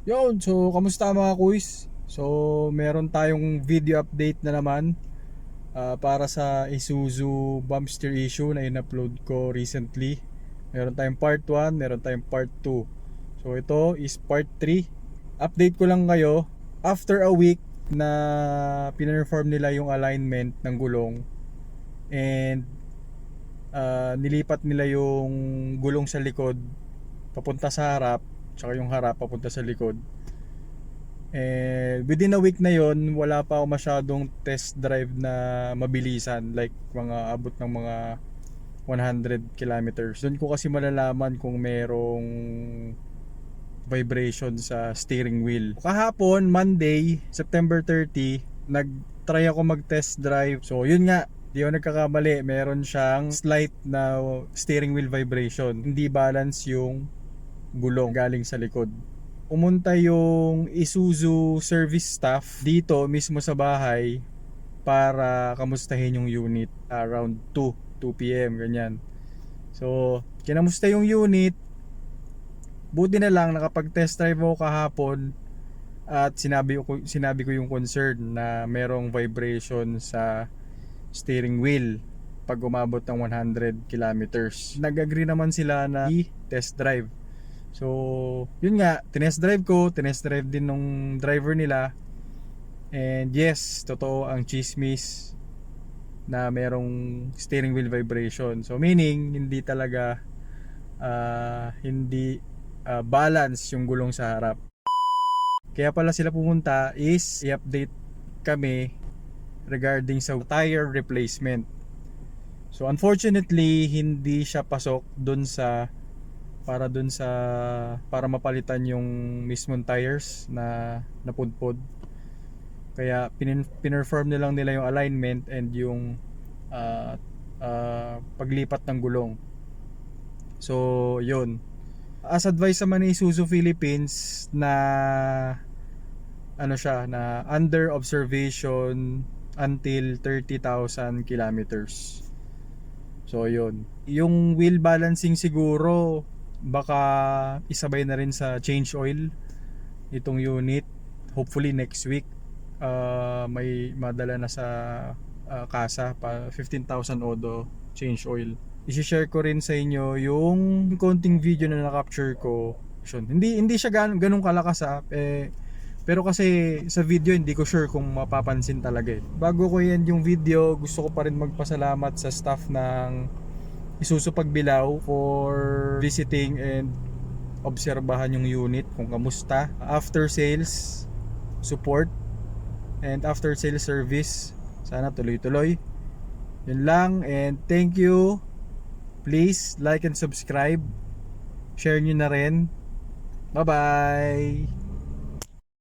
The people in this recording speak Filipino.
Yun, so kamusta mga kuys? So meron tayong video update na naman para sa Isuzu Bumpster issue na in-upload ko recently. Meron tayong part 1, meron tayong part 2. So ito is part 3. Update ko lang kayo, after a week na pinerform nila yung alignment ng gulong and nilipat nila yung gulong sa likod papunta sa harap, tsaka yung harap papunta sa likod. Within a week na yon, wala pa ako masyadong test drive na mabilisan, like mga abot ng mga 100 kilometers. Doon ko kasi malalaman kung merong vibration sa steering wheel. Kahapon, Monday, September 30, nag-try ako mag-test drive. So yun nga, di ako nagkakamali, meron siyang slight na steering wheel vibration. Hindi balance yung gulong galing sa likod. Pumunta yung Isuzu service staff dito mismo sa bahay para kamustahin yung unit around 2 p.m. ganyan. So, kinamusta yung unit. Buti na lang nakapag-test drive ako kahapon at sinabi ko yung concern na merong vibration sa steering wheel pag umabot ng 100 kilometers. Nag-agree naman sila na i-test drive. So, yun nga, tinest drive din nung driver nila. And yes, totoo ang chismis na merong steering wheel vibration. So, meaning, hindi talaga hindi balance yung gulong sa harap. Kaya pala sila pumunta is i-update kami regarding sa tire replacement. So, unfortunately, hindi siya pasok dun sa para mapalitan yung mismong tires na napudpod. Kaya pinperform nilang nila yung alignment and yung paglipat ng gulong. So yun, as advice naman ni Isuzu Philippines na ano siya, na under observation until 30,000 kilometers. So yun, yung wheel balancing siguro baka isabay na rin sa change oil itong unit. Hopefully next week may madala na sa kasa pa 15,000 odo change oil. I-share ko rin sa inyo yung konting video na na-capture ko. Hindi siya ganun kalakas pero kasi sa video hindi ko sure kung mapapansin talaga eh. Bago ko yan yung video, gusto ko pa rin magpasalamat sa staff ng Isuzu Pagbilao for visiting and obserbahan yung unit kung kamusta. After sales support and after sales service, sana tuloy-tuloy. Yun lang, and thank you. Please like and subscribe. Share nyo na rin. Bye bye.